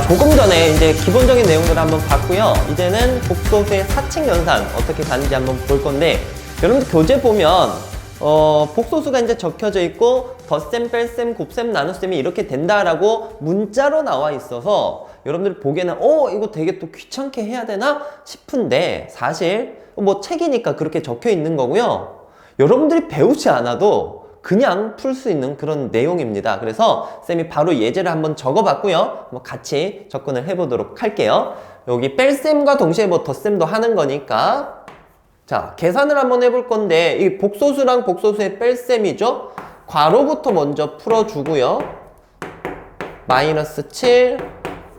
조금 전에 이제 기본적인 내용들을 한번 봤고요. 이제는 복소수의 사칙 연산 어떻게 가는지 한번 볼 건데, 여러분들 교재 보면 복소수가 이제 적혀져 있고 덧셈, 뺄셈, 곱셈, 나눗셈이 이렇게 된다라고 문자로 나와 있어서 여러분들 보기에는 이거 되게 또 귀찮게 해야 되나 싶은데, 사실 뭐 책이니까 그렇게 적혀 있는 거고요. 여러분들이 배우지 않아도 그냥 풀 수 있는 그런 내용입니다. 그래서 쌤이 바로 예제를 한번 적어봤고요. 한번 같이 접근을 해보도록 할게요. 여기 뺄셈과 동시에 뭐 덧셈도 하는 거니까, 자, 계산을 한번 해볼 건데, 이 복소수랑 복소수의 뺄셈이죠. 괄호부터 먼저 풀어주고요. 마이너스 7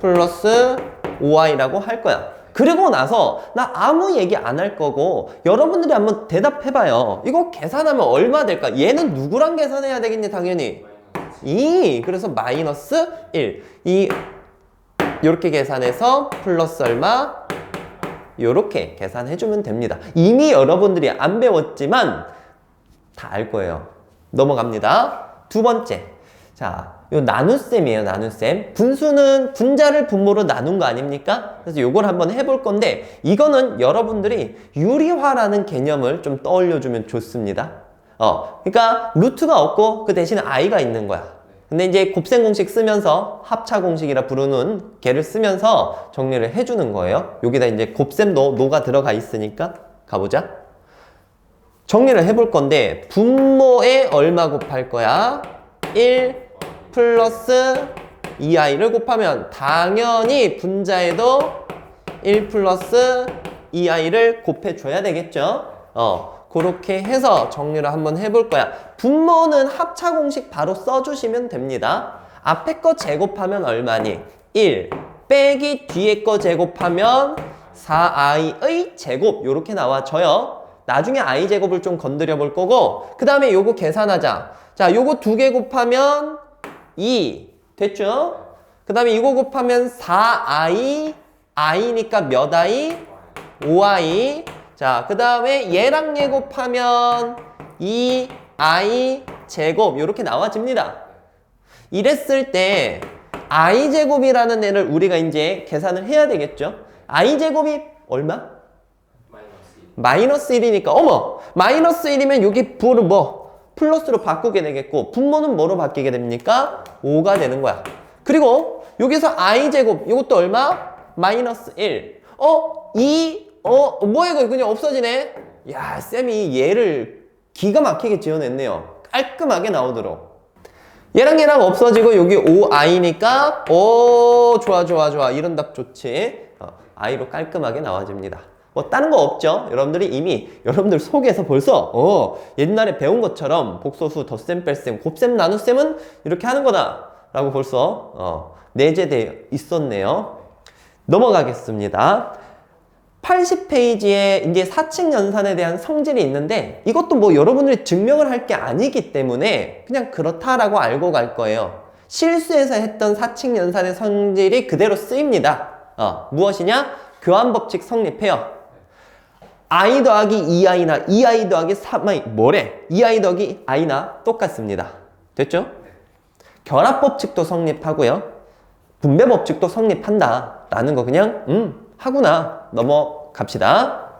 플러스 5i라고 할 거야. 그리고 나서 나 아무 얘기 안 할 거고 여러분들이 한번 대답해봐요. 이거 계산하면 얼마 될까? 얘는 누구랑 계산해야 되겠니? 당연히 2. 그래서 마이너스 1. 요렇게 계산해서 플러스 얼마? 요렇게 계산해주면 됩니다. 이미 여러분들이 안 배웠지만 다 알 거예요. 넘어갑니다. 두 번째. 자, 요 나눗셈이에요. 나눗셈. 분수는 분자를 분모로 나눈 거 아닙니까? 그래서 요걸 한번 해볼 건데, 이거는 여러분들이 유리화라는 개념을 좀 떠올려주면 좋습니다. 그러니까 루트가 없고 그 대신에 i가 있는 거야. 근데 이제 곱셈 공식 쓰면서 합차 공식이라 부르는 걔를 쓰면서 정리를 해주는 거예요. 여기다 이제 곱셈도 노가 들어가 있으니까 가보자. 정리를 해볼 건데, 분모에 얼마 곱할 거야? 1 플러스 2i를 곱하면 당연히 분자에도 1 플러스 2i를 곱해줘야 되겠죠? 그렇게 해서 정리를 한번 해볼 거야. 분모는 합차 공식 바로 써주시면 됩니다. 앞에 거 제곱하면 얼마니? 1 빼기 뒤에 거 제곱하면 4i의 제곱, 요렇게 나와져요. 나중에 i 제곱을 좀 건드려 볼 거고, 그 다음에 요거 계산하자. 자, 요거 2개 곱하면 2 됐죠? 그 다음에 이거 곱하면 4i, i니까 몇 i? 5i. 자, 그 다음에 얘랑 얘 곱하면 2i 제곱, 이렇게 나와집니다. 이랬을 때 i 제곱이라는 애를 우리가 이제 계산을 해야 되겠죠? i 제곱이 얼마? 마이너스 1이니까 마이너스 1이면 여기 부를 플러스로 바꾸게 되겠고, 분모는 뭐로 바뀌게 됩니까? 5가 되는 거야. 그리고 여기서 i제곱, 이것도 얼마? 마이너스 1. 뭐야 이거 그냥 없어지네? 야, 쌤이 얘를 기가 막히게 지어냈네요. 깔끔하게 나오도록. 얘랑 얘랑 없어지고 여기 5i니까 좋아. 이런 답 좋지. i로 깔끔하게 나와집니다. 뭐 다른 거 없죠? 여러분들이 이미 여러분들 속에서 벌써 옛날에 배운 것처럼 복소수, 덧셈, 뺄셈, 곱셈, 나눗셈은 이렇게 하는 거다 라고 벌써 내재되어 있었네요. 넘어가겠습니다. 80페이지에 이제 사칙 연산에 대한 성질이 있는데, 이것도 뭐 여러분들이 증명을 할 게 아니기 때문에 그냥 그렇다라고 알고 갈 거예요. 실수해서 했던 사칙 연산의 성질이 그대로 쓰입니다. 무엇이냐? 교환법칙 성립해요. i 더하기 2i나 2i 더하기 3i 뭐래? 2i 더하기 i나 똑같습니다. 됐죠? 결합법칙도 성립하고요. 분배법칙도 성립한다 라는 거 그냥 하구나 넘어갑시다.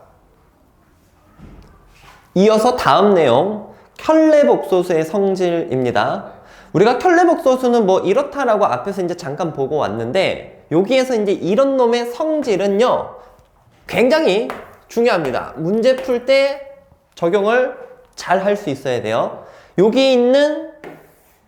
이어서 다음 내용, 켤레복소수의 성질입니다. 우리가 켤레복소수는 뭐 이렇다라고 앞에서 이제 잠깐 보고 왔는데, 여기에서 이제 이런 놈의 성질은요 굉장히 중요합니다. 문제 풀 때 적용을 잘 할 수 있어야 돼요. 여기 있는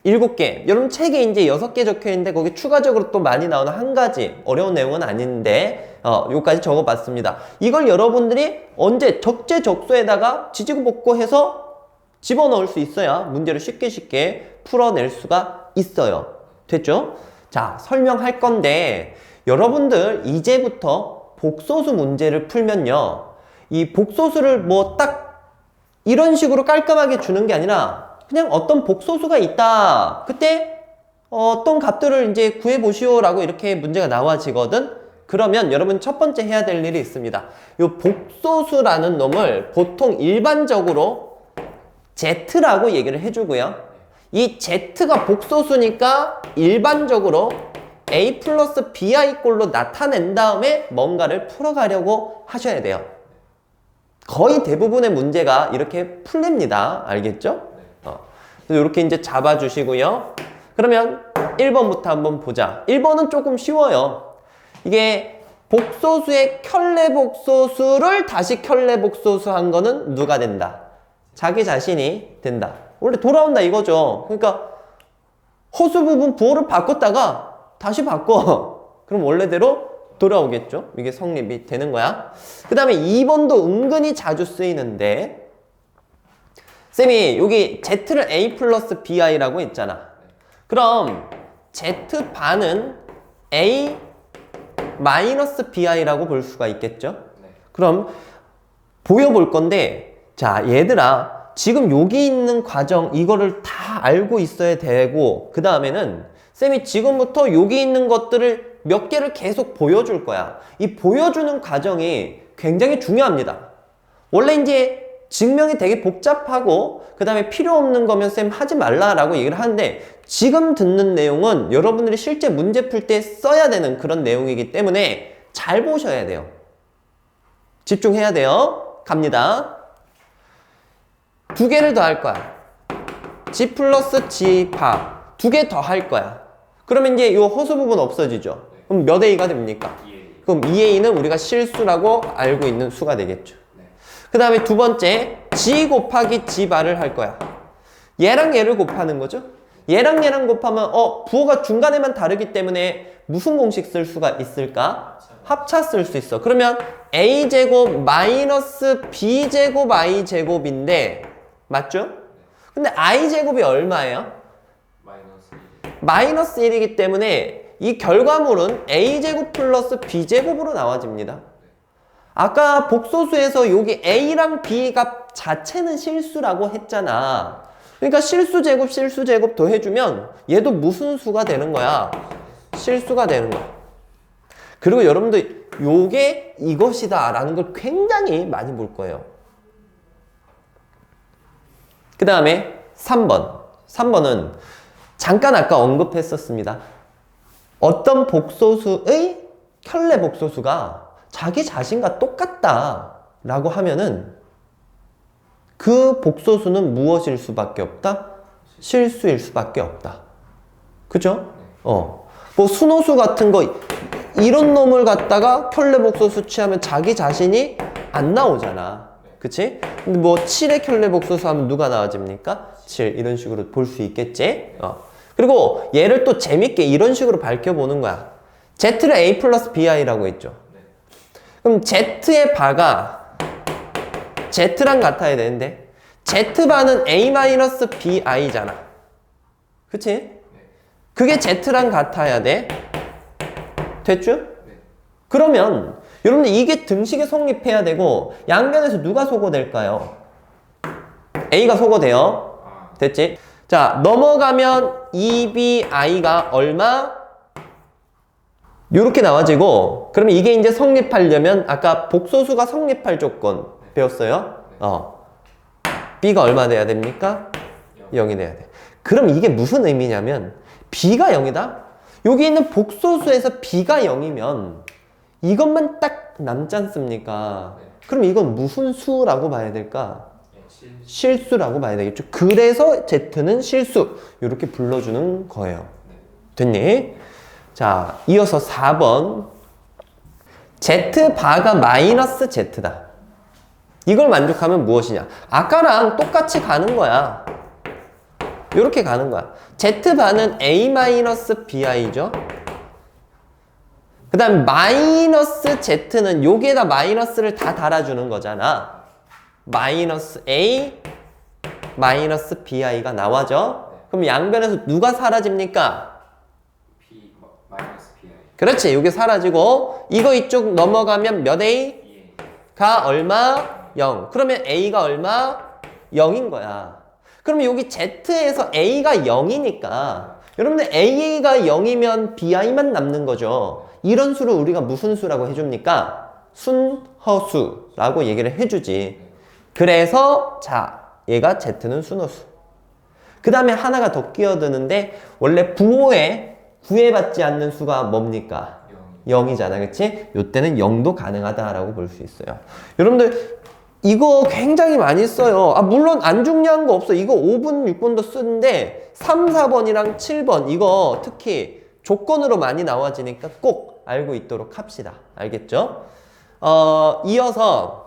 7개, 여러분 책에 이제 6개 적혀 있는데 거기 추가적으로 또 많이 나오는 한 가지, 어려운 내용은 아닌데 요까지 적어봤습니다. 이걸 여러분들이 언제 적재적소에다가 지지고 볶고해서 집어넣을 수 있어야 문제를 쉽게 풀어낼 수가 있어요. 됐죠? 자, 설명할 건데, 여러분들 이제부터 복소수 문제를 풀면요, 이 복소수를 뭐 딱 이런 식으로 깔끔하게 주는 게 아니라 그냥 어떤 복소수가 있다, 그때 어떤 값들을 이제 구해보시오 라고 이렇게 문제가 나와지거든. 그러면 여러분 첫 번째 해야 될 일이 있습니다. 이 복소수라는 놈을 보통 일반적으로 Z라고 얘기를 해주고요, 이 Z가 복소수니까 일반적으로 a 플러스 bi 꼴로 나타낸 다음에 뭔가를 풀어가려고 하셔야 돼요. 거의 대부분의 문제가 이렇게 풀립니다. 알겠죠? 이렇게 이제 잡아주시고요. 그러면 1번부터 한번 보자. 1번은 조금 쉬워요. 이게 복소수의 켤레복소수를 다시 켤레복소수한 거는 누가 된다? 자기 자신이 된다. 원래 돌아온다 이거죠. 그러니까 허수 부분 부호를 바꿨다가 다시 바꿔. 그럼 원래대로 돌아오겠죠? 이게 성립이 되는 거야. 그 다음에 2번도 은근히 자주 쓰이는데 쌤이 여기 Z를 A 플러스 BI라고 했잖아. 그럼 Z반은 A 마이너스 BI라고 볼 수가 있겠죠? 그럼 보여볼 건데 자 얘들아 지금 여기 있는 과정 이거를 다 알고 있어야 되고 그 다음에는 쌤이 지금부터 여기 있는 것들을 몇 개를 계속 보여줄 거야. 이 보여주는 과정이 굉장히 중요합니다. 원래 이제 증명이 되게 복잡하고 그 다음에 필요 없는 거면 쌤 하지 말라라고 얘기를 하는데 지금 듣는 내용은 여러분들이 실제 문제 풀 때 써야 되는 그런 내용이기 때문에 잘 보셔야 돼요. 집중해야 돼요. 갑니다. 두 개를 더 할 거야. G 플러스 G 바 두 개 더 할 거야. 그러면 이제 이 허수 부분 없어지죠. 그럼 몇 A가 됩니까? 2A. 그럼 2A는 우리가 실수라고 알고 있는 수가 되겠죠. 그 다음에 두 번째 G 곱하기 G 바를 할 거야. 얘랑 얘를 곱하는 거죠. 얘랑 얘랑 곱하면 부호가 중간에만 다르기 때문에 무슨 공식 쓸 수가 있을까? 합차 쓸 수 있어. 그러면 A제곱 마이너스 B제곱 I제곱인데 맞죠? 근데 I제곱이 얼마예요? 마이너스 1이기 때문에 이 결과물은 A제곱 플러스 B제곱으로 나와집니다. 아까 복소수에서 여기 A랑 B 값 자체는 실수라고 했잖아. 그러니까 실수제곱 더해주면 얘도 무슨 수가 되는 거야? 실수가 되는 거야. 그리고 여러분들 요게 이것이다 라는 걸 굉장히 많이 볼 거예요. 그 다음에 3번은 잠깐 아까 언급했었습니다. 어떤 복소수의 켤레 복소수가 자기 자신과 똑같다 라고 하면은 그 복소수는 무엇일 수밖에 없다? 실수일 수밖에 없다. 그죠? 뭐 순호수 같은 거 이런 놈을 갖다가 켤레 복소수 취하면 자기 자신이 안 나오잖아. 그치? 근데 뭐 7의 켤레 복소수 하면 누가 나와집니까? 7 이런 식으로 볼 수 있겠지? 그리고 얘를 또 재밌게 이런 식으로 밝혀보는 거야. Z를 A 플러스 BI라고 했죠. 그럼 Z의 바가 Z랑 같아야 되는데 Z바는 A 마이너스 BI잖아. 그치? 그게 Z랑 같아야 돼. 됐죠? 그러면 여러분들 이게 등식에 성립해야 되고 양변에서 누가 소거될까요? A가 소거돼요. 됐지? 자, 넘어가면 2BI가 얼마? 요렇게 나와지고 그러면 이게 이제 성립하려면 아까 복소수가 성립할 조건 배웠어요? B가 얼마 돼야 됩니까? 0이 돼야 돼. 그럼 이게 무슨 의미냐면 B가 0이다? 여기 있는 복소수에서 B가 0이면 이것만 딱 남지 않습니까? 그럼 이건 무슨 수라고 봐야 될까? 실수라고 봐야 되겠죠. 그래서 Z는 실수 이렇게 불러주는 거예요. 됐니? 자, 이어서 4번 Z바가 마이너스 Z다. 이걸 만족하면 무엇이냐? 아까랑 똑같이 가는 거야. 이렇게 가는 거야. Z바는 A 마이너스 BI죠. 그 다음 마이너스 Z는 여기에다 마이너스를 다 달아주는 거잖아. 마이너스 A 마이너스 BI가 나와죠. 그럼 양변에서 누가 사라집니까? B 마이너스 BI. 그렇지. 이게 사라지고 이거 이쪽 넘어가면 몇 A가 얼마? 0. 그러면 A가 얼마? 0인 거야. 그러면 여기 Z에서 A가 0이니까 여러분들 A가 0이면 BI만 남는 거죠. 이런 수를 우리가 무슨 수라고 해줍니까? 순허수라고 얘기를 해주지. 그래서 자 얘가 Z는 순허수. 그 다음에 하나가 더 끼어드는데 원래 부호에 구애받지 않는 수가 뭡니까? 0. 0이잖아, 그치? 요때는 0도 가능하다라고 볼 수 있어요. 여러분들 이거 굉장히 많이 써요. 물론 안 중요한 거 없어. 이거 5번, 6번도 쓰는데 3, 4번이랑 7번 이거 특히 조건으로 많이 나와지니까 꼭 알고 있도록 합시다. 알겠죠? 이어서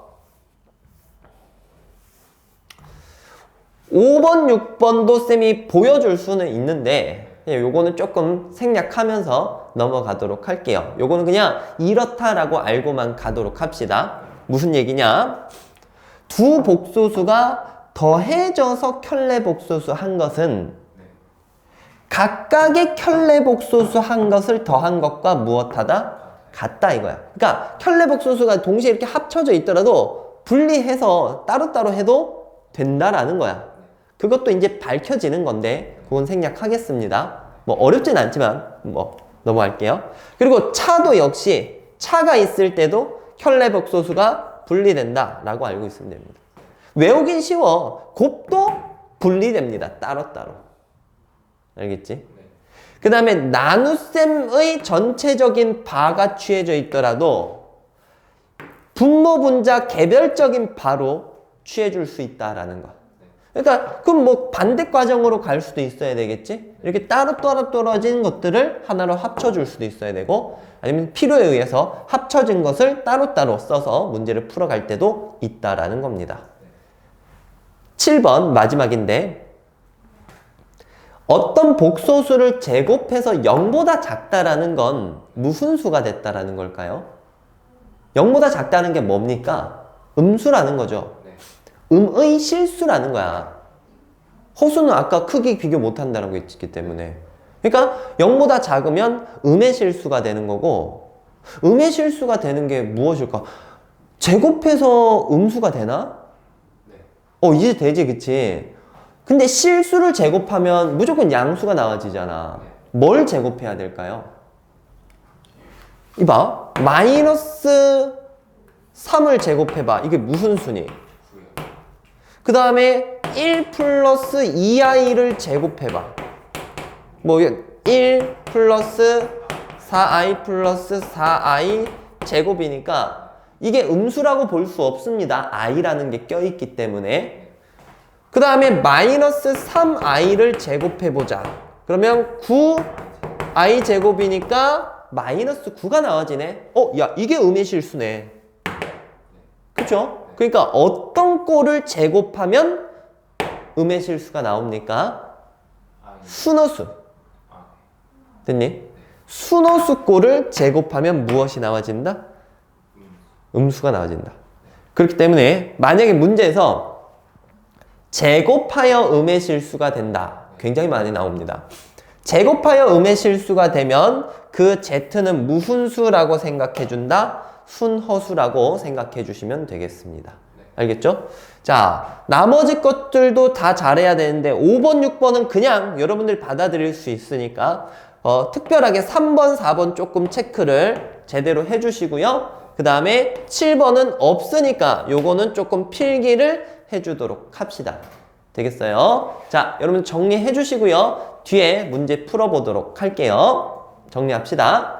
5번, 6번도 쌤이 보여줄 수는 있는데 요거는 조금 생략하면서 넘어가도록 할게요. 요거는 그냥 이렇다라고 알고만 가도록 합시다. 무슨 얘기냐? 두 복소수가 더해져서 켤레복소수 한 것은 각각의 켤레복소수 한 것을 더한 것과 무엇하다? 같다 이거야. 그러니까 켤레복소수가 동시에 이렇게 합쳐져 있더라도 분리해서 따로따로 해도 된다라는 거야. 그것도 이제 밝혀지는 건데 그건 생략하겠습니다. 뭐 어렵진 않지만 뭐 넘어갈게요. 그리고 차도 역시 차가 있을 때도 켤레복소수가 분리된다 라고 알고 있으면 됩니다. 외우긴 쉬워. 곱도 분리됩니다. 따로따로. 알겠지? 그 다음에 나눗셈의 전체적인 바가 취해져 있더라도 분모 분자 개별적인 바로 취해줄 수 있다라는 거. 그러니까 그럼 뭐 반대 과정으로 갈 수도 있어야 되겠지? 이렇게 따로 떨어진 것들을 하나로 합쳐줄 수도 있어야 되고 아니면 필요에 의해서 합쳐진 것을 따로따로 써서 문제를 풀어갈 때도 있다라는 겁니다. 7번 마지막인데 어떤 복소수를 제곱해서 0보다 작다라는 건 무슨 수가 됐다라는 걸까요? 0보다 작다는 게 뭡니까? 음수라는 거죠. 음의 실수라는 거야. 허수는 아까 크기 비교 못한다라고 했기 때문에. 그러니까 0보다 작으면 음의 실수가 되는 거고 음의 실수가 되는 게 무엇일까? 제곱해서 음수가 되나? 이제 되지, 그치? 근데 실수를 제곱하면 무조건 양수가 나와지잖아. 뭘 제곱해야 될까요? 이봐. 마이너스 3을 제곱해봐. 이게 무슨 수니? 그 다음에 1 플러스 2i를 제곱해봐. 뭐 1 플러스 4i 플러스 4i 제곱이니까 이게 음수라고 볼 수 없습니다. i라는 게 껴있기 때문에. 그 다음에 마이너스 3i를 제곱해보자. 그러면 9i 제곱이니까 마이너스 9가 나와지네. 야, 이게 음의 실수네. 그쵸? 그러니까 어떤 꼴을 제곱하면 음의 실수가 나옵니까? 순호수. 됐니? 순호수 꼴을 제곱하면 무엇이 나와진다? 음수가 나와진다. 그렇기 때문에 만약에 문제에서 제곱하여 음의 실수가 된다. 굉장히 많이 나옵니다. 제곱하여 음의 실수가 되면 그 z는 무슨 수라고 생각해 준다? 순허수라고 생각해 주시면 되겠습니다. 알겠죠? 자, 나머지 것들도 다 잘해야 되는데 5번, 6번은 그냥 여러분들이 받아들일 수 있으니까 특별하게 3번, 4번 조금 체크를 제대로 해주시고요. 그 다음에 7번은 없으니까 요거는 조금 필기를 해주도록 합시다. 되겠어요? 자, 여러분 정리해 주시고요. 뒤에 문제 풀어보도록 할게요. 정리합시다.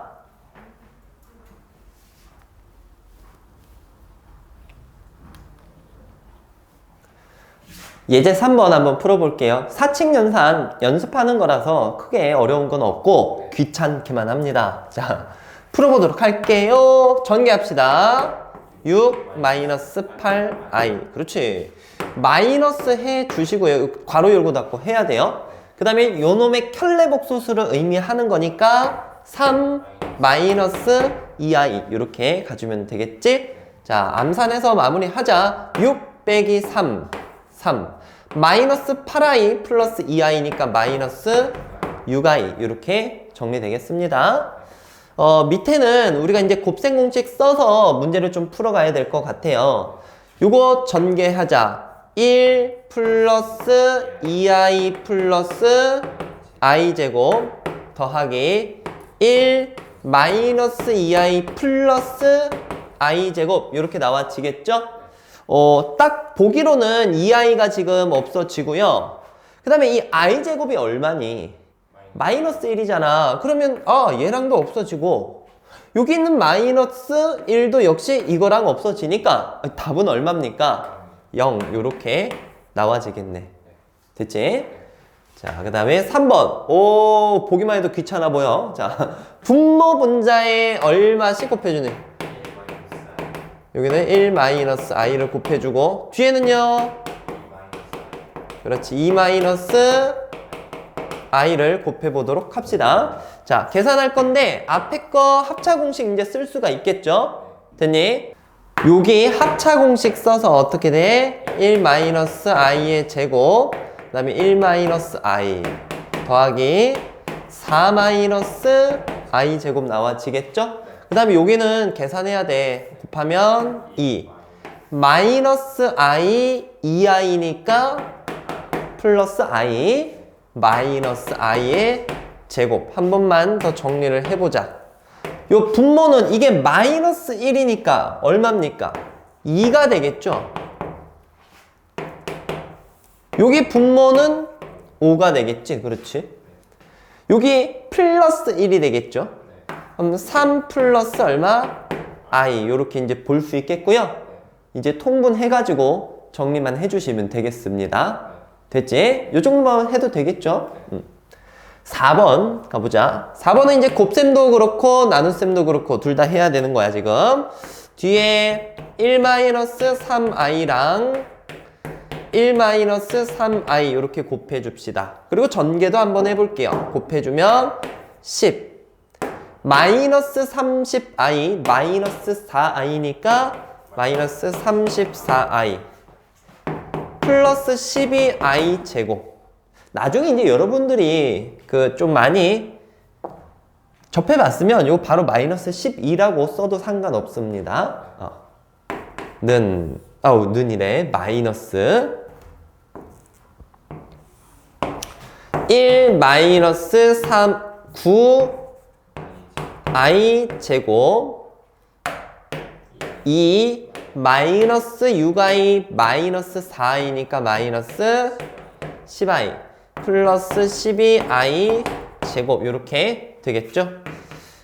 예제 3번 한번 풀어볼게요. 사칙연산 연습하는 거라서 크게 어려운 건 없고 귀찮게만 합니다. 자, 풀어보도록 할게요. 전개합시다. 6 마이너스 8i. 그렇지. 마이너스 해 주시고요. 괄호 열고 닫고 해야 돼요. 그 다음에 요놈의 켤레복소수를 의미하는 거니까 3 마이너스 2i 이렇게 가주면 되겠지? 자, 암산해서 마무리하자. 6 빼기 3 마이너스 8i 플러스 2i니까 마이너스 6i 이렇게 정리되겠습니다. 밑에는 우리가 이제 곱셈 공식 써서 문제를 좀 풀어가야 될 것 같아요. 요거 전개하자. 1 플러스 2i 플러스 i 제곱 더하기 1 마이너스 2i 플러스 i 제곱 이렇게 나와지겠죠? 딱 보기로는 2i가 지금 없어지고요. 그 다음에 이 i 제곱이 얼마니? 마이너스 1이잖아. 그러면 얘랑도 없어지고 여기 있는 마이너스 1도 역시 이거랑 없어지니까 답은 얼마입니까? 0 요렇게 나와지겠네. 됐지? 자, 그 다음에 3번. 오, 보기만 해도 귀찮아 보여. 자, 분모 분자에 얼마씩 곱해주네. 여기는 1-i를 곱해주고 뒤에는요. 그렇지. 2-i를 곱해보도록 합시다. 자, 계산할 건데 앞에 거 합차 공식 이제 쓸 수가 있겠죠? 됐니? 여기 합차 공식 써서 어떻게 돼? 1-i의 제곱 그 다음에 1-i 더하기 4-i 제곱 나와지겠죠? 그 다음에 여기는 계산해야 돼. 곱하면 2 마이너스 i 2i니까 플러스 i 마이너스 i의 제곱 한 번만 더 정리를 해보자. 요 분모는 이게 마이너스 1이니까 얼마입니까? 2가 되겠죠? 여기 분모는 5가 되겠지? 그렇지? 여기 플러스 1이 되겠죠? 그럼 3 플러스 얼마? i 요렇게 이제 볼 수 있겠고요. 이제 통분해가지고 정리만 해주시면 되겠습니다. 됐지? 요 정도만 해도 되겠죠? 4번 가보자. 4번은 이제 곱셈도 그렇고 나눗셈도 그렇고 둘 다 해야 되는 거야 지금. 뒤에 1-3i랑 1-3i 이렇게 곱해줍시다. 그리고 전개도 한번 해볼게요. 곱해주면 10 마이너스 30i 마이너스 4i니까 마이너스 34i 플러스 12i 제곱. 나중에 이제 여러분들이 그 좀 많이 접해봤으면 이거 바로 마이너스 12라고 써도 상관없습니다. 는이래. 마이너스 1 마이너스 3 9i 제곱 2 마이너스 6i 마이너스 4i니까 마이너스 10i 플러스 12i 제곱 이렇게 되겠죠?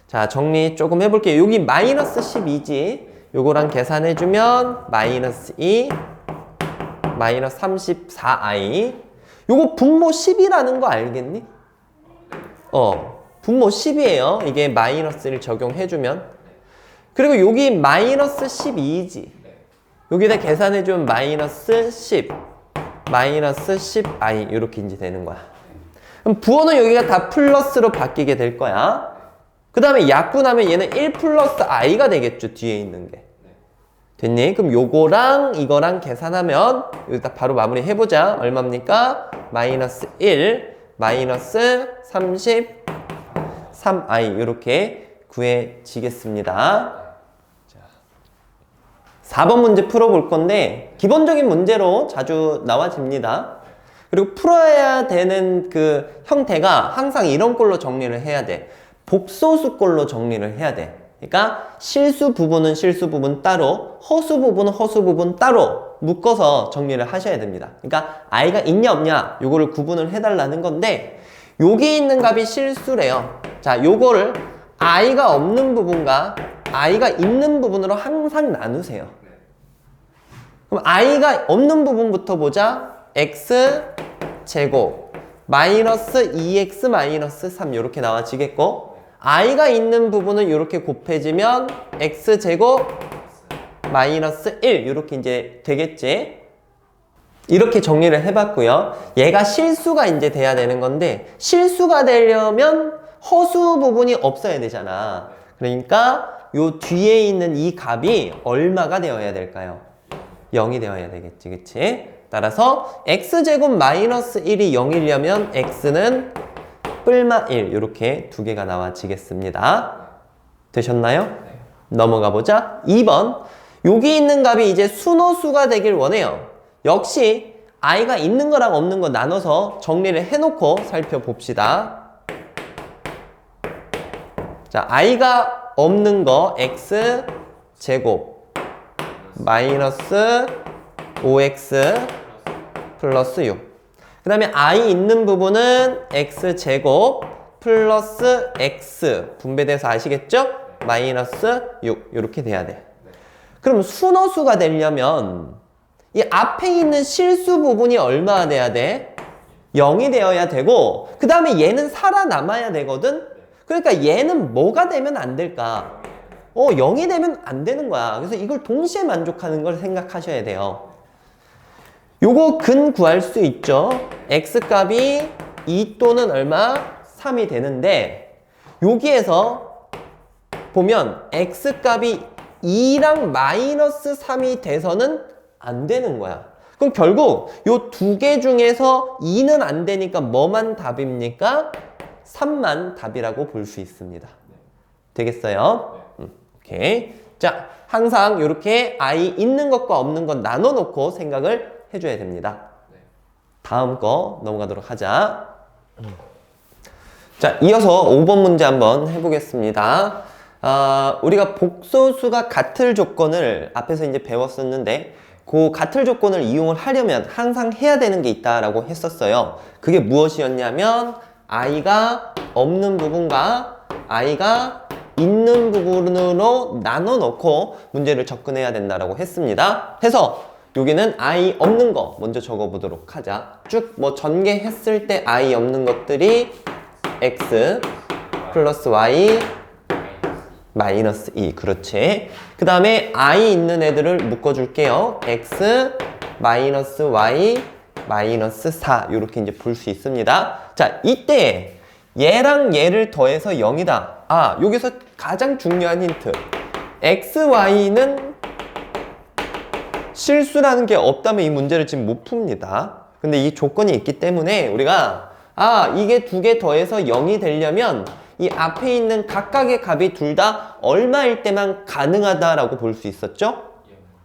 자, 정리 조금 해볼게요. 여기 마이너스 12지. 요거랑 계산해주면 마이너스 2 마이너스 34i 요거 분모 10이라는 거 알겠니? 분모 10이에요. 이게 마이너스를 적용해주면. 그리고 여기 마이너스 12이지. 여기다 계산해주면 마이너스 10 마이너스 10i 이렇게 이제 되는 거야. 그럼 부호는 여기가 다 플러스로 바뀌게 될 거야. 그 다음에 약분하면 얘는 1 플러스 i가 되겠죠. 뒤에 있는 게. 됐니? 그럼 요거랑 이거랑 계산하면 여기다 바로 마무리 해보자. 얼마입니까? 마이너스 1 마이너스 33i 이렇게 구해지겠습니다. 4번 문제 풀어볼 건데 기본적인 문제로 자주 나와집니다. 그리고 풀어야 되는 그 형태가 항상 이런 꼴로 정리를 해야 돼. 복소수 꼴로 정리를 해야 돼. 그러니까 실수 부분은 실수 부분 따로, 허수 부분은 허수 부분 따로 묶어서 정리를 하셔야 됩니다. 그러니까 i가 있냐 없냐 요거를 구분을 해달라는 건데 여기 있는 값이 실수래요. 자, 요거를 i가 없는 부분과 i가 있는 부분으로 항상 나누세요. 그럼 i가 없는 부분부터 보자. x 제곱 마이너스 2x 마이너스 3 이렇게 나와지겠고 i가 있는 부분은 이렇게 곱해지면 x 제곱 마이너스 1 이렇게 이제 되겠지. 이렇게 정리를 해봤고요. 얘가 실수가 이제 돼야 되는 건데 실수가 되려면 허수 부분이 없어야 되잖아. 그러니까 요 뒤에 있는 이 값이 얼마가 되어야 될까요? 0이 되어야 되겠지, 그치? 따라서 x제곱 마이너스 1이 0이려면 x는 뿔마 1 이렇게 두 개가 나와지겠습니다. 되셨나요? 네. 넘어가 보자. 2번. 여기 있는 값이 이제 순호수가 되길 원해요. 역시 i가 있는 거랑 없는 거 나눠서 정리를 해놓고 살펴봅시다. 자, i가 없는 거 x 제곱 마이너스 5x 플러스 6. 그 다음에 i 있는 부분은 x 제곱 플러스 x 분배돼서 아시겠죠? 마이너스 6 이렇게 돼야 돼. 그럼 순허수가 되려면 이 앞에 있는 실수 부분이 얼마가 돼야 돼? 0이 되어야 되고 그 다음에 얘는 살아남아야 되거든? 그러니까 얘는 뭐가 되면 안 될까? 0이 되면 안 되는 거야. 그래서 이걸 동시에 만족하는 걸 생각하셔야 돼요. 요거 근 구할 수 있죠? x값이 2 또는 얼마? 3이 되는데 여기에서 보면 x값이 2랑 마이너스 3이 돼서는 안 되는 거야. 그럼 결국 요 두 개 중에서 2는 안 되니까 뭐만 답입니까? 3만 답이라고 볼 수 있습니다. 되겠어요? 오케이. 자, 항상 이렇게 i 있는 것과 없는 것 나눠 놓고 생각을 해줘야 됩니다. 다음 거 넘어가도록 하자. 자, 이어서 5번 문제 한번 해보겠습니다. 우리가 복소수가 같을 조건을 앞에서 이제 배웠었는데 그 같을 조건을 이용을 하려면 항상 해야 되는 게 있다라고 했었어요. 그게 무엇이었냐면 i가 없는 부분과 i가 있는 부분으로 나눠 놓고 문제를 접근해야 된다라고 했습니다. 해서 여기는 i 없는 거 먼저 적어 보도록 하자. 쭉 뭐 전개했을 때 i 없는 것들이 x 플러스 y 마이너스 2 그렇지. 그 다음에 i 있는 애들을 묶어줄게요. x 마이너스 y 마이너스 4 이렇게 이제 볼 수 있습니다. 자, 이때 얘랑 얘를 더해서 0이다. 여기서 가장 중요한 힌트. x, y는 실수라는 게 없다면 이 문제를 지금 못 풉니다. 근데 이 조건이 있기 때문에 우리가 이게 두 개 더해서 0이 되려면 이 앞에 있는 각각의 값이 둘 다 얼마일 때만 가능하다라고 볼 수 있었죠?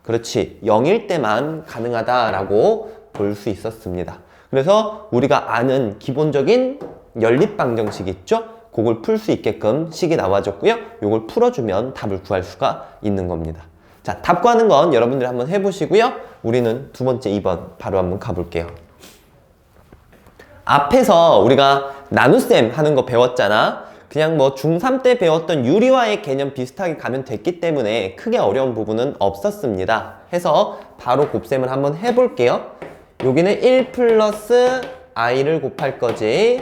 그렇지. 0일 때만 가능하다라고 볼 수 있었습니다. 그래서 우리가 아는 기본적인 연립방정식 있죠? 그걸 풀 수 있게끔 식이 나와줬고요. 이걸 풀어주면 답을 구할 수가 있는 겁니다. 자, 답 구하는 건 여러분들이 한번 해보시고요. 우리는 두 번째 2번 바로 한번 가볼게요. 앞에서 우리가 나눗셈 하는 거 배웠잖아. 그냥 뭐 중3 때 배웠던 유리화의 개념 비슷하게 가면 됐기 때문에 크게 어려운 부분은 없었습니다. 해서 바로 곱셈을 한번 해볼게요. 여기는 1 플러스 i를 곱할 거지.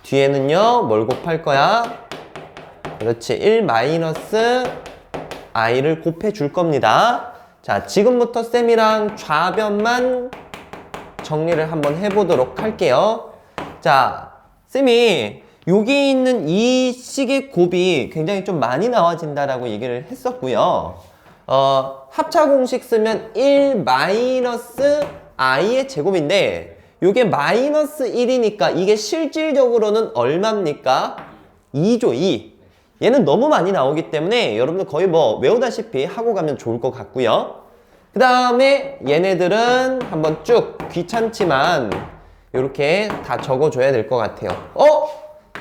뒤에는요, 뭘 곱할 거야? 그렇지. 1 마이너스 i를 곱해 줄 겁니다. 자, 지금부터 쌤이랑 좌변만 정리를 한번 해보도록 할게요. 자, 쌤이 여기 있는 이 식의 곱이 굉장히 좀 많이 나와진다라고 얘기를 했었고요. 합차 공식 쓰면 1 마이너스 i의 제곱인데 이게 마이너스 1이니까 이게 실질적으로는 얼마입니까? 2죠, 2. 얘는 너무 많이 나오기 때문에 여러분들 거의 뭐 외우다시피 하고 가면 좋을 것 같고요. 그 다음에 얘네들은 한번 쭉 귀찮지만 이렇게 다 적어줘야 될 것 같아요.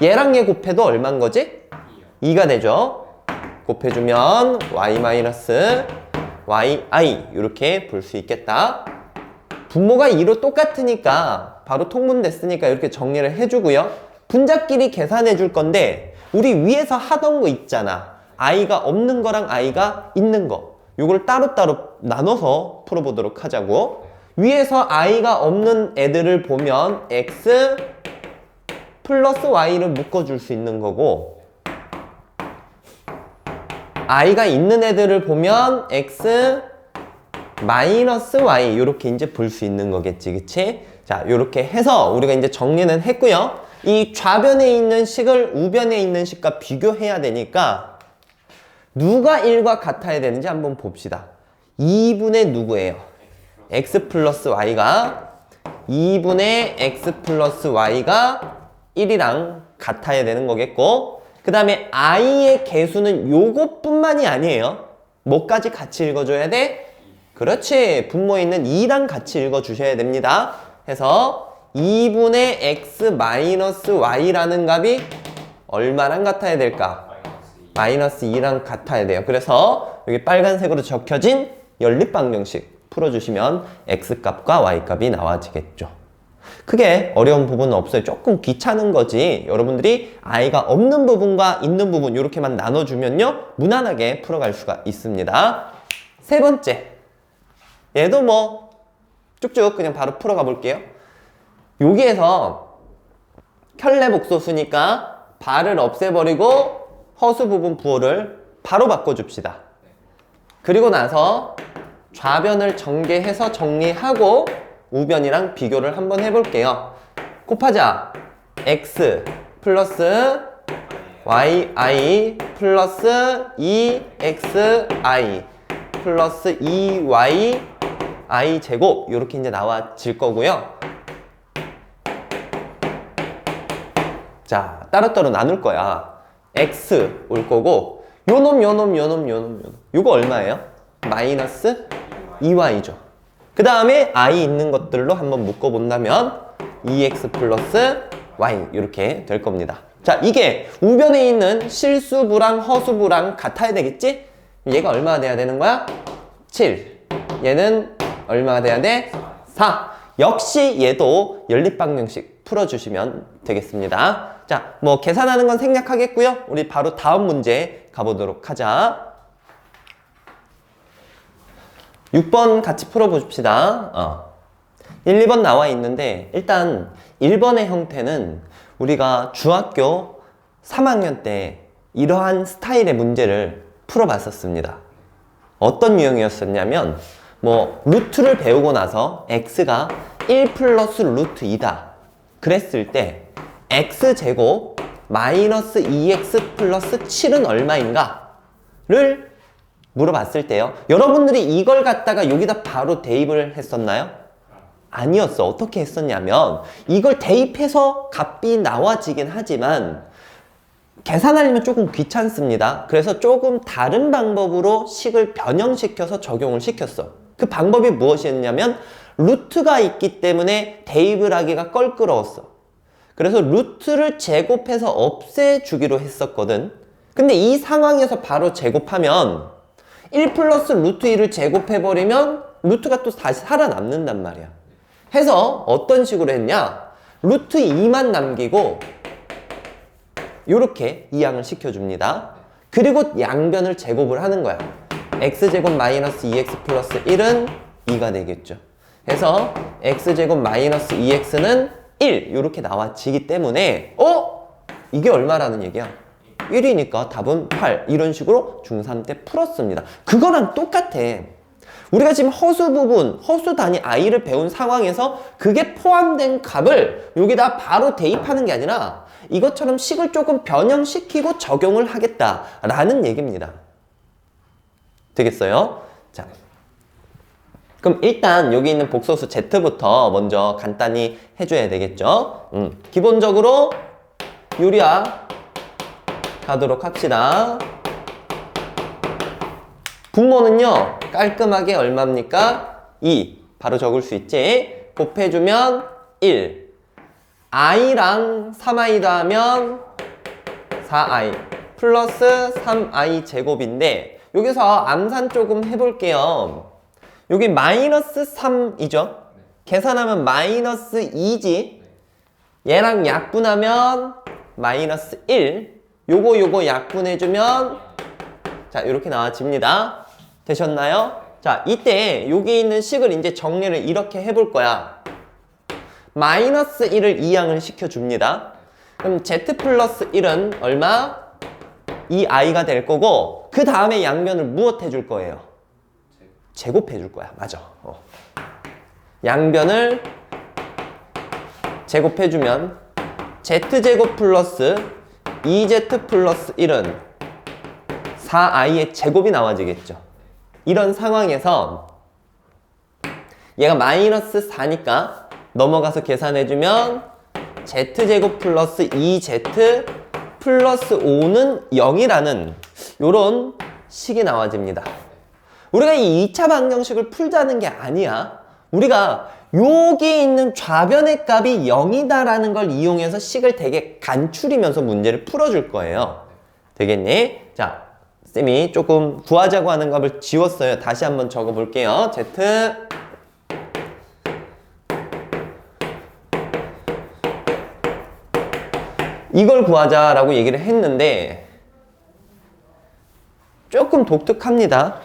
얘랑 얘 곱해도 얼마인 거지? 2가 되죠. 곱해주면 y 마이너스 yi 이렇게 볼 수 있겠다. 분모가 2로 똑같으니까 바로 통분됐으니까 이렇게 정리를 해주고요. 분자끼리 계산해 줄 건데 우리 위에서 하던 거 있잖아. i가 없는 거랑 i가 있는 거. 요걸 따로따로 나눠서 풀어보도록 하자고. 위에서 i가 없는 애들을 보면 x 플러스 y를 묶어줄 수 있는 거고 i가 있는 애들을 보면 x 마이너스 y 이렇게 이제 볼 수 있는 거겠지, 그치? 자, 요렇게 해서 우리가 이제 정리는 했고요. 이 좌변에 있는 식을 우변에 있는 식과 비교해야 되니까 누가 1과 같아야 되는지 한번 봅시다. 2분의 누구예요? x 플러스 y가 2분의 x 플러스 y가 1이랑 같아야 되는 거겠고 그 다음에 i의 개수는 요것뿐만이 아니에요. 뭐까지 같이 읽어줘야 돼? 그렇지. 분모에 있는 2랑 같이 읽어주셔야 됩니다. 해서 2분의 x 마이너스 y라는 값이 얼마랑 같아야 될까? 마이너스 2랑 같아야 돼요. 그래서 여기 빨간색으로 적혀진 연립방정식 풀어주시면 x값과 y값이 나와지겠죠. 크게 어려운 부분은 없어요. 조금 귀찮은 거지. 여러분들이 i가 없는 부분과 있는 부분 이렇게만 나눠주면요 무난하게 풀어갈 수가 있습니다. 세 번째, 얘도 뭐 쭉쭉 그냥 바로 풀어가 볼게요. 여기에서 켤레 복소수니까 발을 없애버리고 허수 부분 부호를 바로 바꿔줍시다. 그리고 나서 좌변을 전개해서 정리하고 우변이랑 비교를 한번 해볼게요. 곱하자. x 플러스 yi 플러스 2xi 플러스 2y i 제곱 이렇게 이제 나와질 거고요. 자, 따로따로 나눌 거야. x 올 거고 요놈 요거 얼마예요? 마이너스 2y죠. 그 다음에 i 있는 것들로 한번 묶어본다면 2x 플러스 y 이렇게 될 겁니다. 자, 이게 우변에 있는 실수부랑 허수부랑 같아야 되겠지? 얘가 얼마가 돼야 되는 거야? 7. 얘는 얼마가 돼야 돼? 4. 역시 얘도 연립방정식 풀어주시면 되겠습니다. 자, 뭐 계산하는 건 생략하겠고요. 우리 바로 다음 문제 가보도록 하자. 6번 같이 풀어봅시다. 1, 2번 나와 있는데 일단 1번의 형태는 우리가 중학교 3학년 때 이러한 스타일의 문제를 풀어봤었습니다. 어떤 유형이었었냐면 뭐 루트를 배우고 나서 x가 1 플러스 루트 2다 그랬을 때 x제곱 마이너스 2x 플러스 7은 얼마인가? 를 물어봤을 때요. 여러분들이 이걸 갖다가 여기다 바로 대입을 했었나요? 아니었어. 어떻게 했었냐면 이걸 대입해서 값이 나와지긴 하지만 계산하려면 조금 귀찮습니다. 그래서 조금 다른 방법으로 식을 변형시켜서 적용을 시켰어. 그 방법이 무엇이었냐면 루트가 있기 때문에 대입을 하기가 껄끄러웠어. 그래서 루트를 제곱해서 없애주기로 했었거든. 근데 이 상황에서 바로 제곱하면 1 플러스 루트 2를 제곱해버리면 루트가 또 다시 살아남는단 말이야. 해서 어떤 식으로 했냐? 루트 2만 남기고 이렇게 이항을 시켜줍니다. 그리고 양변을 제곱을 하는 거야. x제곱 마이너스 2x 플러스 1은 2가 되겠죠. 해서 x제곱 마이너스 2x는 1 이렇게 나와지기 때문에 이게 얼마라는 얘기야? 1이니까 답은 8 이런 식으로 중3 때 풀었습니다. 그거랑 똑같아. 우리가 지금 허수 부분, 허수 단위 i를 배운 상황에서 그게 포함된 값을 여기다 바로 대입하는 게 아니라 이것처럼 식을 조금 변형시키고 적용을 하겠다라는 얘기입니다. 되겠어요? 자, 그럼 일단 여기 있는 복소수 z부터 먼저 간단히 해줘야 되겠죠? 기본적으로 유리화 가도록 합시다. 분모는요 깔끔하게 얼마입니까? 2 바로 적을 수 있지. 곱해주면 1 i랑 3i 더하면 4i 플러스 3i 제곱인데 여기서 암산 조금 해볼게요. 여기 마이너스 3이죠. 계산하면 마이너스 2지. 얘랑 약분하면 마이너스 1 요거 약분해주면 자 이렇게 나와집니다. 되셨나요? 자 이때 여기 있는 식을 이제 정리를 이렇게 해볼 거야. 마이너스 1을 이항을 시켜줍니다. 그럼 z 플러스 1은 얼마? 2i가 될 거고 그 다음에 양변을 무엇 해줄 거예요? 제곱해 줄 거야. 맞아. 양변을 제곱해 주면 z제곱 플러스 2z 플러스 1은 4i의 제곱이 나와지겠죠. 이런 상황에서 얘가 마이너스 4니까 넘어가서 계산해주면 z제곱 플러스 2z 플러스 5는 0이라는 요런 식이 나와집니다. 우리가 이 2차 방정식을 풀자는 게 아니야. 우리가 여기 있는 좌변의 값이 0이다라는 걸 이용해서 식을 되게 간추리면서 문제를 풀어줄 거예요. 되겠니? 자, 쌤이 조금 구하자고 하는 값을 지웠어요. 다시 한번 적어볼게요. z 이걸 구하자라고 얘기를 했는데 조금 독특합니다.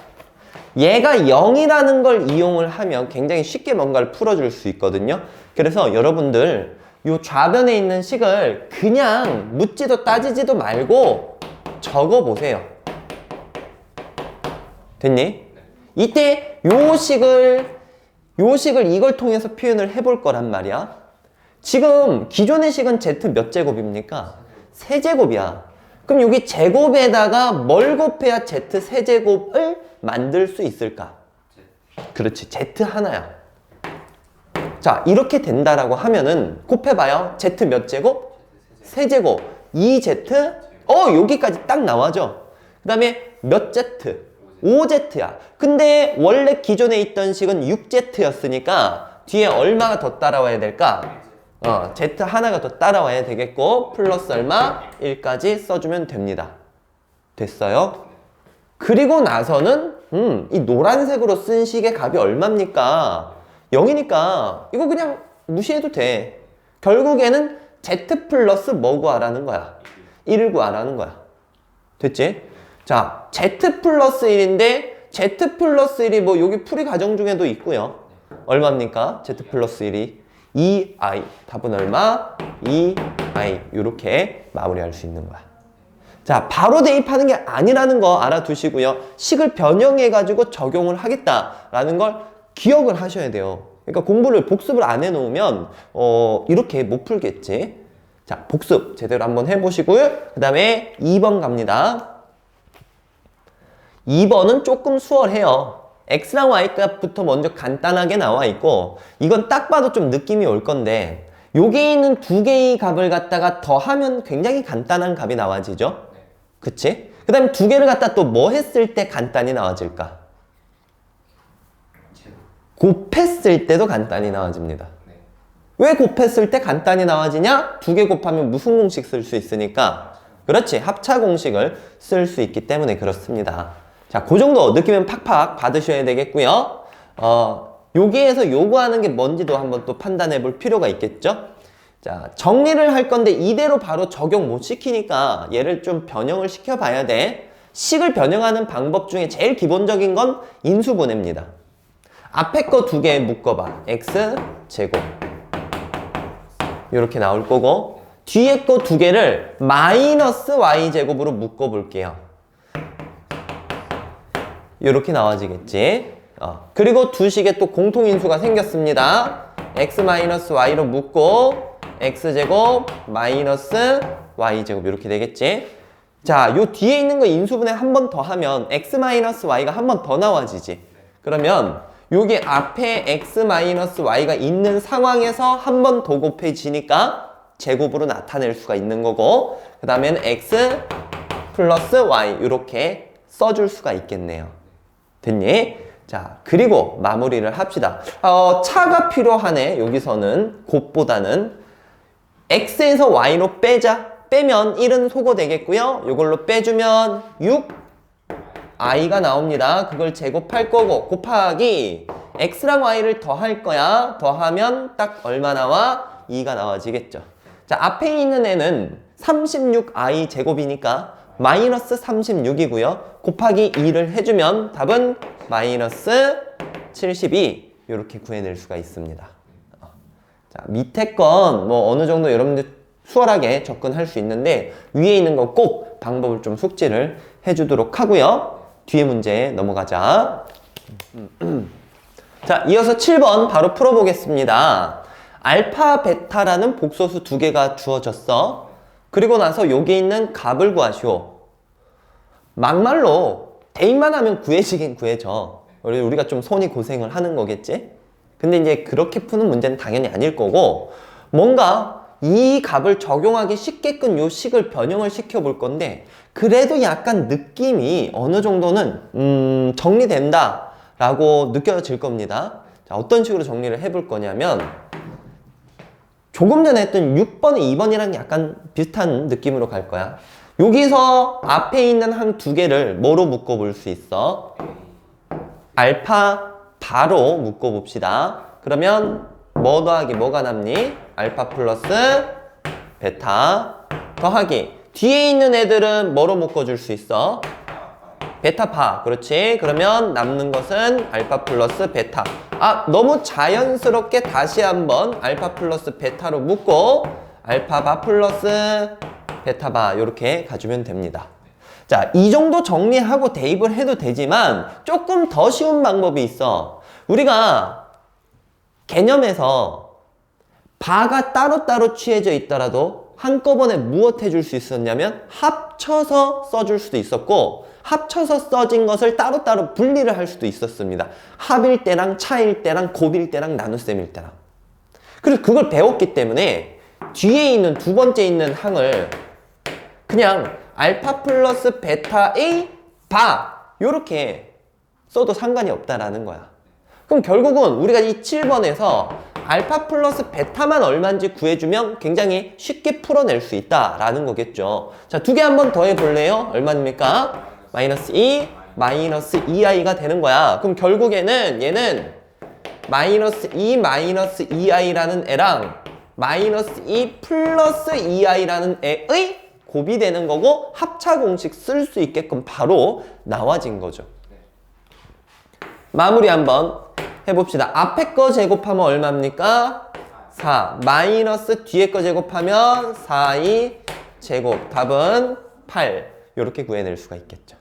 얘가 0이라는 걸 이용을 하면 굉장히 쉽게 뭔가를 풀어줄 수 있거든요. 그래서 여러분들 요 좌변에 있는 식을 그냥 묻지도 따지지도 말고 적어보세요. 됐니? 이때 요 식을 이걸 통해서 표현을 해볼 거란 말이야. 지금 기존의 식은 z 몇 제곱입니까? 세제곱이야. 그럼 여기 제곱에다가 뭘 곱해야 z 세제곱을 만들 수 있을까? 그렇지, z 하나야. 자, 이렇게 된다라고 하면은 곱해봐요. z 몇 제곱? 세제곱. 2z? 여기까지 딱 나와죠. 그 다음에 몇 z? 5z야. 근데 원래 기존에 있던 식은 6z였으니까 뒤에 얼마가 더 따라와야 될까? z 하나가 더 따라와야 되겠고 플러스 얼마? 1까지 써주면 됩니다. 됐어요? 그리고 나서는 이 노란색으로 쓴 식의 값이 얼마입니까? 0이니까 이거 그냥 무시해도 돼. 결국에는 z 플러스 뭐 구하라는 거야? 1을 구하라는 거야. 됐지? 자, z 플러스 1인데 z 플러스 1이 뭐 여기 풀이 과정 중에도 있고요. 얼마입니까? z 플러스 1이 2i. 답은 얼마? 2i. 이렇게 마무리할 수 있는 거야. 자, 바로 대입하는 게 아니라는 거 알아두시고요. 식을 변형해가지고 적용을 하겠다라는 걸 기억을 하셔야 돼요. 그러니까 공부를 복습을 안 해놓으면 이렇게 못 풀겠지. 자, 복습 제대로 한번 해보시고요. 그 다음에 2번 갑니다. 2번은 조금 수월해요. x랑 y 값부터 먼저 간단하게 나와 있고 이건 딱 봐도 좀 느낌이 올 건데 여기 있는 두 개의 값을 갖다가 더하면 굉장히 간단한 값이 나와지죠. 그치? 그 다음에 두 개를 갖다 또 뭐 했을 때 간단히 나와질까? 곱했을 때도 간단히 나와집니다. 왜 곱했을 때 간단히 나와지냐? 두 개 곱하면 무슨 공식 쓸 수 있으니까. 그렇지, 합차 공식을 쓸 수 있기 때문에 그렇습니다. 자, 그 정도 느낌은 팍팍 받으셔야 되겠고요. 여기에서 요구하는 게 뭔지도 한번 또 판단해 볼 필요가 있겠죠? 자, 정리를 할 건데 이대로 바로 적용 못 시키니까 얘를 좀 변형을 시켜 봐야 돼. 식을 변형하는 방법 중에 제일 기본적인 건 인수분해입니다. 앞에 거 두 개 묶어봐. x제곱 이렇게 나올 거고 뒤에 거 두 개를 마이너스 y제곱으로 묶어볼게요. 이렇게 나와지겠지. 그리고 두 식에 또 공통인수가 생겼습니다. x-y로 묶고 x제곱 마이너스 y제곱 이렇게 되겠지. 자, 요 뒤에 있는 거 인수분해 한 번 더 하면 x-y가 한 번 더 나와지지. 그러면 여기 앞에 x-y가 있는 상황에서 한 번 더 곱해지니까 제곱으로 나타낼 수가 있는 거고 그 다음에는 x 플러스 y 이렇게 써줄 수가 있겠네요. 됐니? 자, 그리고 마무리를 합시다. 차가 필요하네. 여기서는 곱보다는 x에서 y로 빼자. 빼면 1은 소거 되겠고요. 이걸로 빼주면 6i가 나옵니다. 그걸 제곱할 거고 곱하기 x랑 y를 더할 거야. 더하면 딱 얼마 나와? 2가 나와지겠죠. 자, 앞에 있는 애는 36i 제곱이니까 마이너스 36이고요. 곱하기 2를 해주면 답은 마이너스 72 이렇게 구해낼 수가 있습니다. 자, 밑에 건 뭐 어느 정도 여러분들 수월하게 접근할 수 있는데 위에 있는 거 꼭 방법을 좀 숙지를 해주도록 하고요. 뒤에 문제 넘어가자. 자, 이어서 7번 바로 풀어보겠습니다. 알파, 베타라는 복소수 두 개가 주어졌어. 그리고 나서 여기 있는 값을 구하시오. 막말로 대입만 하면 구해지긴 구해져. 우리가 좀 손이 고생을 하는 거겠지? 근데 이제 그렇게 푸는 문제는 당연히 아닐 거고 뭔가 이 값을 적용하기 쉽게끔 요 식을 변형을 시켜 볼 건데 그래도 약간 느낌이 어느 정도는 정리된다 라고 느껴질 겁니다. 자, 어떤 식으로 정리를 해볼 거냐면 조금 전에 했던 6번, 2번이랑 약간 비슷한 느낌으로 갈 거야. 여기서 앞에 있는 한 두 개를 뭐로 묶어볼 수 있어? 알파 바로 묶어봅시다. 그러면 뭐 더하기 뭐가 남니? 알파 플러스 베타 더하기 뒤에 있는 애들은 뭐로 묶어줄 수 있어? 베타파. 그렇지. 그러면 남는 것은 알파 플러스 베타. 아, 너무 자연스럽게 다시 한번 알파 플러스 베타로 묶고 알파바 플러스 베타바 이렇게 가주면 됩니다. 자, 이 정도 정리하고 대입을 해도 되지만 조금 더 쉬운 방법이 있어. 우리가 개념에서 바가 따로따로 취해져 있더라도 한꺼번에 무엇 해줄 수 있었냐면 합쳐서 써줄 수도 있었고 합쳐서 써진 것을 따로따로 분리를 할 수도 있었습니다. 합일 때랑 차일 때랑 곱일 때랑 나눗셈일 때랑. 그래서 그걸 배웠기 때문에 뒤에 있는 두 번째 있는 항을 그냥 알파 플러스 베타의 바 요렇게 써도 상관이 없다라는 거야. 그럼 결국은 우리가 이 7번에서 알파 플러스 베타만 얼마인지 구해주면 굉장히 쉽게 풀어낼 수 있다라는 거겠죠. 자, 두 개 한번 더 해볼래요? 얼마입니까? 마이너스 2, 마이너스 2i가 되는 거야. 그럼 결국에는 얘는 마이너스 2, 마이너스 2i라는 애랑 마이너스 2 플러스 2i라는 애의 곱이 되는 거고 합차 공식 쓸 수 있게끔 바로 나와진 거죠. 마무리 한번 해봅시다. 앞에 거 제곱하면 얼마입니까? 4. 마이너스 뒤에 거 제곱하면 4i 제곱. 답은 8. 이렇게 구해낼 수가 있겠죠.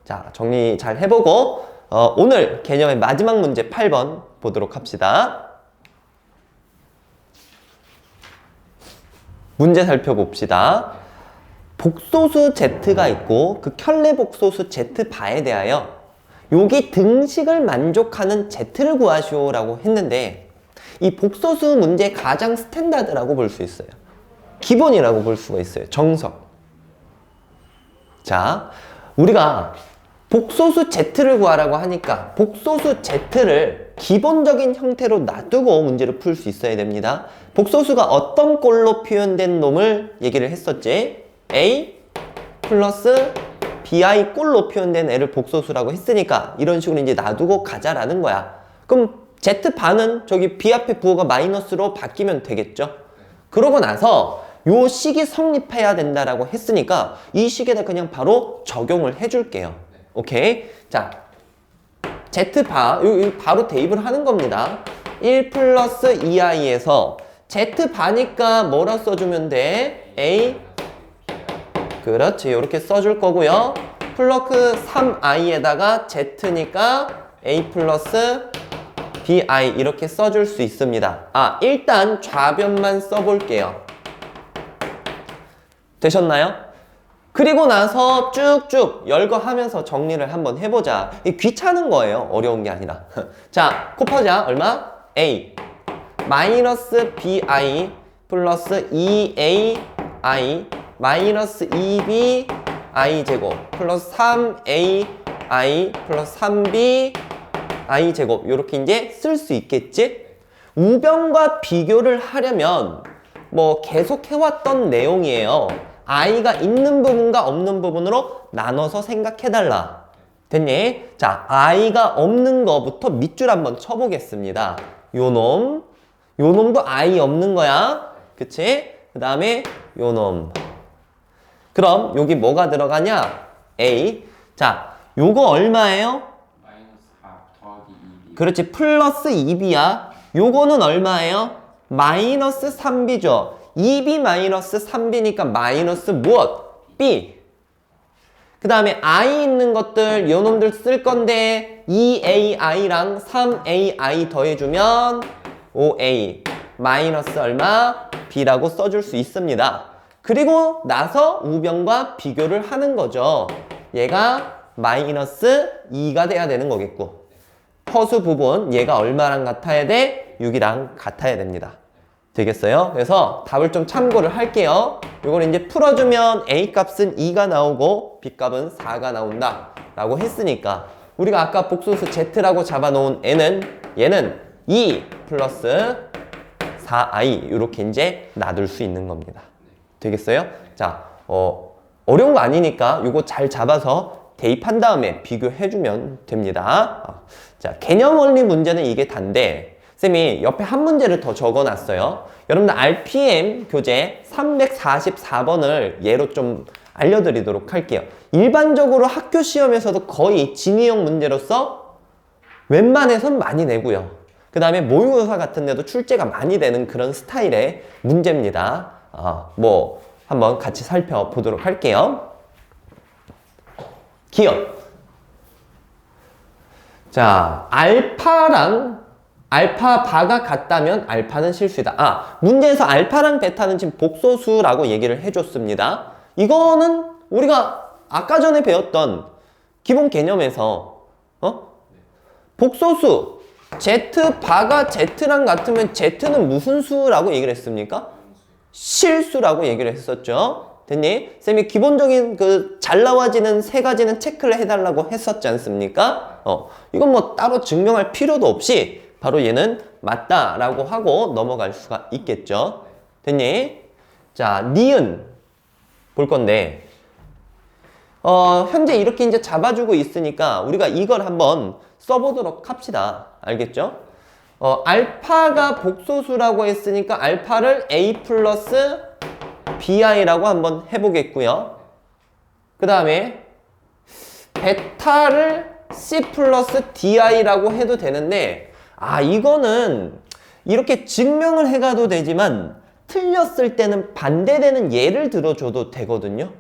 자, 정리 잘 해보고 오늘 개념의 마지막 문제 8번 보도록 합시다. 문제 살펴봅시다. 복소수 z가 있고 그 켤레 복소수 z바에 대하여 여기 등식을 만족하는 z를 구하시오라고 했는데 이 복소수 문제의 가장 스탠다드라고 볼 수 있어요. 기본이라고 볼 수가 있어요. 정석. 자, 우리가 복소수 z를 구하라고 하니까 복소수 z를 기본적인 형태로 놔두고 문제를 풀 수 있어야 됩니다. 복소수가 어떤 꼴로 표현된 놈을 얘기를 했었지? a 플러스 bi 꼴로 표현된 애를 복소수라고 했으니까 이런 식으로 이제 놔두고 가자라는 거야. 그럼 z바는 저기 b 앞에 부호가 마이너스로 바뀌면 되겠죠? 그러고 나서 요 식이 성립해야 된다라고 했으니까 이 식에다 그냥 바로 적용을 해줄게요. 오케이? 자, z바, 바로 대입을 하는 겁니다. 1 플러스 2i에서 z바니까 뭐라 써주면 돼? a 그렇지. 이렇게 써줄 거고요. 플러스 3i에다가 z니까 a 플러스 bi 이렇게 써줄 수 있습니다. 아, 일단 좌변만 써볼게요. 되셨나요? 그리고 나서 쭉쭉 열거하면서 정리를 한번 해보자. 이게 귀찮은 거예요. 어려운 게 아니라. 자, 곱하자. 얼마? a 마이너스 bi 플러스 2ai 마이너스 2b i 제곱 플러스 3ai 플러스 3b i 제곱 이렇게 이제 쓸 수 있겠지? 우변과 비교를 하려면 뭐 계속 해왔던 내용이에요. i가 있는 부분과 없는 부분으로 나눠서 생각해달라. 됐니? 자, i가 없는 거부터 밑줄 한번 쳐보겠습니다. 요 놈도 i 없는 거야. 그치? 그 다음에 요 놈. 그럼 여기 뭐가 들어가냐? a. 자, 요거 얼마예요? 마이너스 4 더하기 2b. 그렇지. 플러스 2b야. 요거는 얼마예요? 마이너스 3b죠. 2b 마이너스 3b니까 마이너스 무엇? b. 그 다음에 i 있는 것들 요 놈들 쓸 건데 2ai랑 3ai 더해주면 5a 마이너스 얼마? b라고 써줄 수 있습니다. 그리고 나서 우변과 비교를 하는 거죠. 얘가 마이너스 2가 돼야 되는 거겠고 허수 부분 얘가 얼마랑 같아야 돼? 6이랑 같아야 됩니다. 되겠어요? 그래서 답을 좀 참고를 할게요. 이걸 이제 풀어주면 A 값은 2가 나오고 B 값은 4가 나온다 라고 했으니까 우리가 아까 복소수 Z라고 잡아놓은 얘는 2 플러스 4i 이렇게 이제 놔둘 수 있는 겁니다. 되겠어요? 자, 어려운 거 아니니까 이거 잘 잡아서 대입한 다음에 비교해주면 됩니다. 자, 개념 원리 문제는 이게 단데 쌤이 옆에 한 문제를 더 적어놨어요. 여러분들 RPM 교재 344번을 예로 좀 알려드리도록 할게요. 일반적으로 학교 시험에서도 거의 진위형 문제로서 웬만해선 많이 내고요. 그 다음에 모의고사 같은 데도 출제가 많이 되는 그런 스타일의 문제입니다. 뭐 한번 같이 살펴보도록 할게요. 기억. 자, 알파랑 알파바가 같다면 알파는 실수이다. 문제에서 알파랑 베타는 지금 복소수라고 얘기를 해줬습니다. 이거는 우리가 아까 전에 배웠던 기본 개념에서 복소수 Z바가 Z랑 같으면 Z는 무슨 수라고 얘기를 했습니까? 실수라고 얘기를 했었죠. 됐니? 쌤이 기본적인 그 잘 나와지는 세 가지는 체크를 해달라고 했었지 않습니까? 이건 뭐 따로 증명할 필요도 없이 바로 얘는 맞다라고 하고 넘어갈 수가 있겠죠. 됐니? 자, 니은 볼 건데 현재 이렇게 이제 잡아주고 있으니까 우리가 이걸 한번 써보도록 합시다. 알겠죠? 알파가 복소수라고 했으니까 알파를 A 플러스 BI라고 한번 해보겠고요. 그 다음에 베타를 C 플러스 DI라고 해도 되는데 이거는 이렇게 증명을 해가도 되지만 틀렸을 때는 반대되는 예를 들어줘도 되거든요.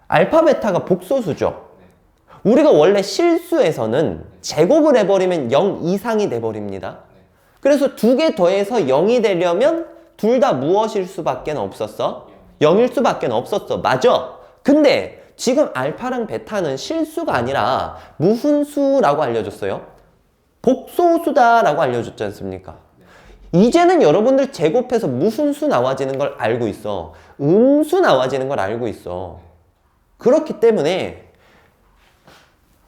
알파 베타가 복소수죠. 우리가 원래 실수에서는 제곱을 해버리면 0 이상이 돼버립니다. 그래서 두 개 더해서 0이 되려면 둘 다 무엇일 수밖에 없었어? 0일 수밖에 없었어. 맞아. 근데 지금 알파랑 베타는 실수가 아니라 무슨 수라고 알려줬어요? 복소수다라고 알려줬지 않습니까? 이제는 여러분들 제곱해서 무슨 수 나와지는 걸 알고 있어. 음수 나와지는 걸 알고 있어. 그렇기 때문에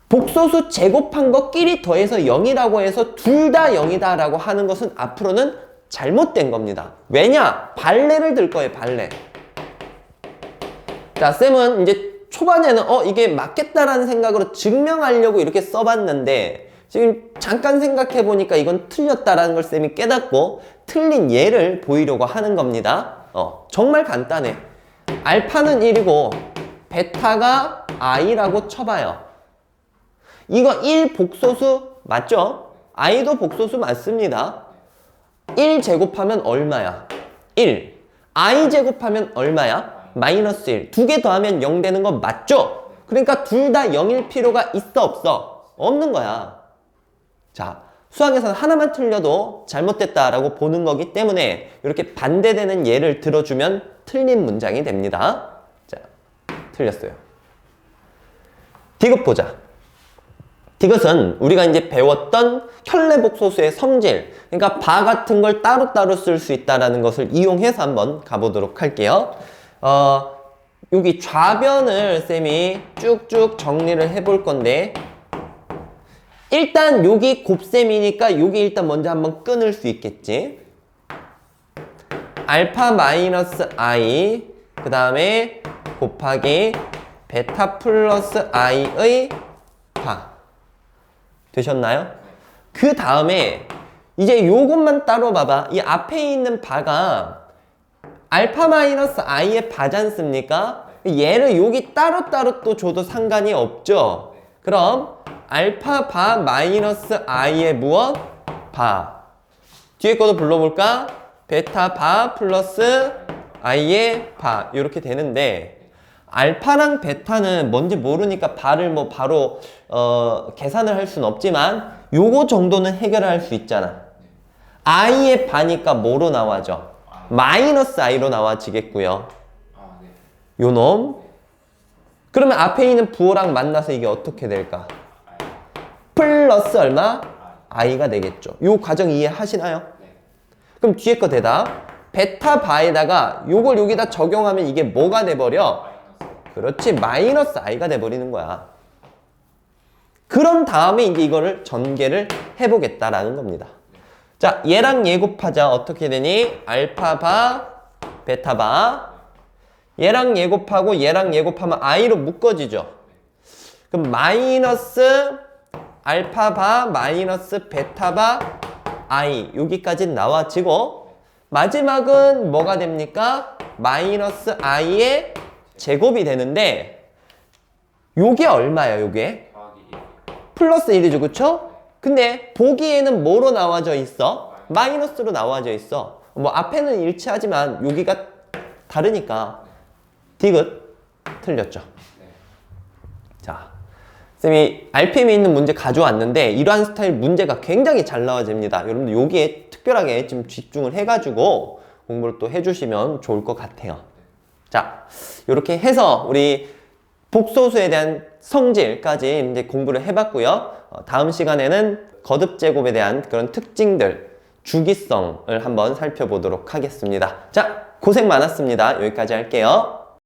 복소수 제곱한 것끼리 더해서 0이라고 해서 둘 다 0이다 라고 하는 것은 앞으로는 잘못된 겁니다. 왜냐? 발레를 들 거예요. 발레. 자, 쌤은 이제 초반에는 이게 맞겠다라는 생각으로 증명하려고 이렇게 써봤는데 지금 잠깐 생각해보니까 이건 틀렸다라는 걸 쌤이 깨닫고 틀린 예를 보이려고 하는 겁니다. 정말 간단해. 알파는 1이고 베타가 i라고 쳐봐요. 이거 1 복소수 맞죠? i도 복소수 맞습니다. 1 제곱하면 얼마야? 1. i 제곱하면 얼마야? 마이너스 1. 두 개 더하면 0 되는 거 맞죠? 그러니까 둘 다 0일 필요가 있어 없어? 없는 거야. 자, 수학에서는 하나만 틀려도 잘못됐다라고 보는 거기 때문에 이렇게 반대되는 예를 들어주면 틀린 문장이 됩니다. 자, 틀렸어요. 디귿 보자. 디귿은 우리가 이제 배웠던 혈례복소수의 성질, 그러니까 바 같은 걸 따로따로 쓸 수 있다는 것을 이용해서 한번 가보도록 할게요. 여기 좌변을 쌤이 쭉쭉 정리를 해볼 건데 일단 여기 곱셈이니까 여기 일단 먼저 한번 끊을 수 있겠지. 알파 마이너스 i 그 다음에 곱하기 베타 플러스 i의 바 되셨나요? 그 다음에 이제 요것만 따로 봐봐. 이 앞에 있는 바가 알파 마이너스 i의 바지 않습니까? 얘를 여기 따로따로 또 줘도 상관이 없죠. 그럼 알파 바 마이너스 i의 무엇? 바. 뒤에 거도 불러볼까? 베타 바 플러스 i의 바. 이렇게 되는데 알파랑 베타는 뭔지 모르니까 바를 뭐 바로 계산을 할 수는 없지만 요거 정도는 해결할 수 있잖아. i의 바니까 뭐로 나와져? 마이너스 i로 나와지겠고요. 요 놈. 그러면 앞에 있는 부호랑 만나서 이게 어떻게 될까? 플러스 얼마? i가 되겠죠. 요 과정 이해하시나요? 그럼 뒤에 거 대답. 베타 바에다가 요걸 여기다 적용하면 이게 뭐가 돼버려? 그렇지, 마이너스 i가 돼버리는 거야. 그런 다음에 이제 이거를 전개를 해보겠다라는 겁니다. 자, 얘랑 얘 곱하자. 어떻게 되니? 알파 바, 베타 바. 얘랑 얘 곱하고 얘랑 얘 곱하면 i로 묶어지죠. 그럼 마이너스 알파 바 마이너스 베타 바 i 여기까지 나와지고 마지막은 뭐가 됩니까? 마이너스 i의 제곱이 되는데 요게 얼마예요? 요게 더하기 1. 플러스 1이죠, 그쵸? 근데 보기에는 뭐로 나와져 있어? 마이너스로 나와져 있어. 뭐 앞에는 일치하지만 여기가 다르니까 디귿 틀렸죠. 네. 자, 쌤이 RPM에 있는 문제 가져왔는데 이러한 스타일 문제가 굉장히 잘 나와집니다. 여러분들 여기에 특별하게 좀 집중을 해가지고 공부를 또 해주시면 좋을 것 같아요. 자, 이렇게 해서 우리 복소수에 대한 성질까지 이제 공부를 해봤고요. 다음 시간에는 거듭제곱에 대한 그런 특징들, 주기성을 한번 살펴보도록 하겠습니다. 자, 고생 많았습니다. 여기까지 할게요.